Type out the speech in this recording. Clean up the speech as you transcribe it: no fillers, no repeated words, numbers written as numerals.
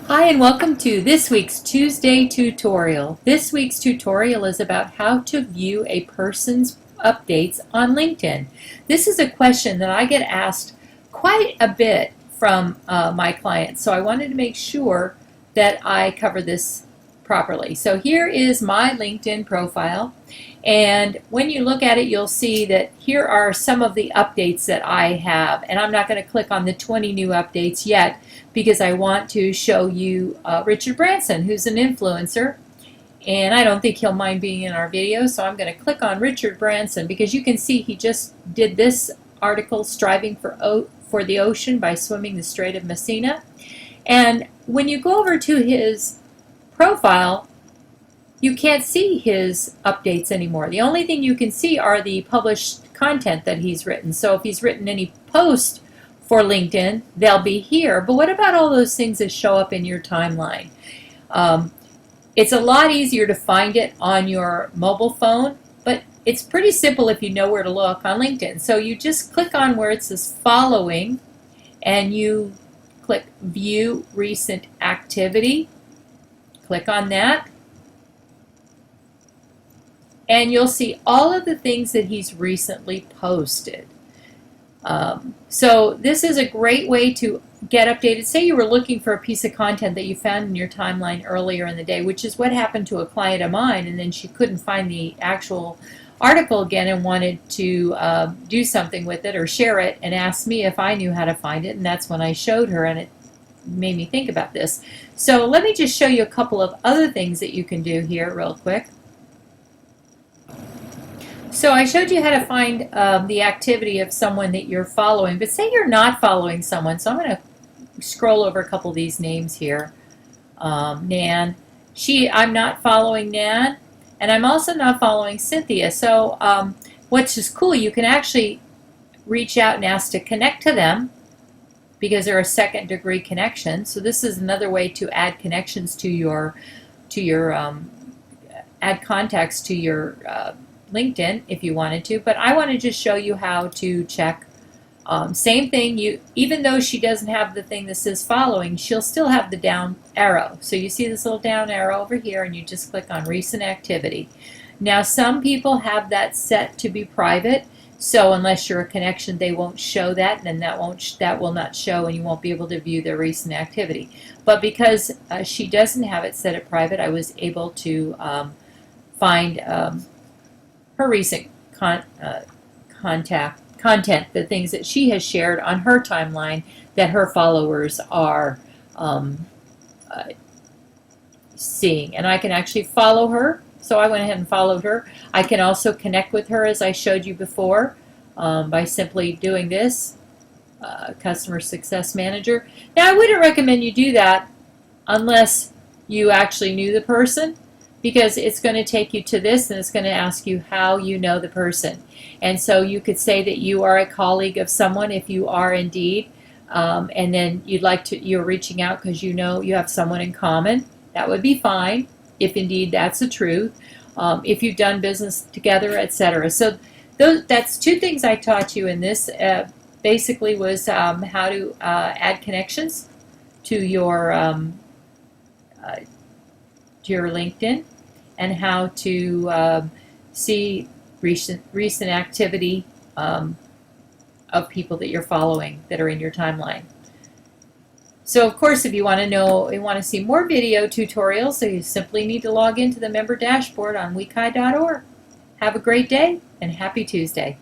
Hi and welcome to this week's Tuesday tutorial. This week's tutorial is about how to view a person's updates on LinkedIn. This is a question that I get asked quite a bit from my clients, so I wanted to make sure that I cover this properly. So here is my LinkedIn profile, and when you look at it you'll see that here are some of the updates that I have, and I'm not going to click on the 20 new updates yet because I want to show you Richard Branson, who's an influencer, and I don't think he'll mind being in our video, so I'm going to click on Richard Branson because you can see he just did this article, Striving for the Ocean by Swimming the Strait of Messina. And when you go over to his profile, you can't see his updates anymore. The only thing you can see are the published content that he's written. So if he's written any post for LinkedIn, they'll be here. But what about all those things that show up in your timeline? It's a lot easier to find it on your mobile phone, but it's pretty simple if you know where to look on LinkedIn. So you just click on where it says following, and you click View Recent Activity. Click on that, and you'll see all of the things that he's recently posted. So this is a great way to get updated. Say you were looking for a piece of content that you found in your timeline earlier in the day, which is what happened to a client of mine, and then she couldn't find the actual article again and wanted to do something with it or share it, and asked me if I knew how to find it, and that's when I showed her, and it made me think about this. So let me just show you a couple of other things that you can do here real quick. So I showed you how to find the activity of someone that you're following, but say you're not following someone. So I'm going to scroll over a couple of these names here. Nan. I'm not following Nan, and I'm also not following Cynthia. So what's just cool, you can actually reach out and ask to connect to them because they're a second degree connection. So this is another way to add connections to your add contacts to your LinkedIn if you wanted to, but I want to just show you how to check. Same thing, even though she doesn't have the thing that says following, she'll still have the down arrow. So you see this little down arrow over here, and you just click on recent activity. Now some people have that set to be private, so unless you're a connection they won't show that, and then that will not show, and you won't be able to view their recent activity. But because she doesn't have it set at private, I was able to find her recent content, the things that she has shared on her timeline that her followers are seeing. And I can actually follow her, so I went ahead and followed her. I can also connect with her, as I showed you before, by simply doing this, Customer Success Manager. Now I wouldn't recommend you do that unless you actually knew the person, because it's going to take you to this and it's going to ask you how you know the person. And so you could say that you are a colleague of someone if you are indeed, and then you're reaching out because you know you have someone in common. That would be fine if indeed that's the truth. If you've done business together, etc. So that's two things I taught you in this. Basically was how to add connections to your LinkedIn, and how to see recent activity of people that you're following that are in your timeline. So of course, if you want to see more video tutorials, so you simply need to log into the member dashboard on wekai.org. Have a great day and happy Tuesday.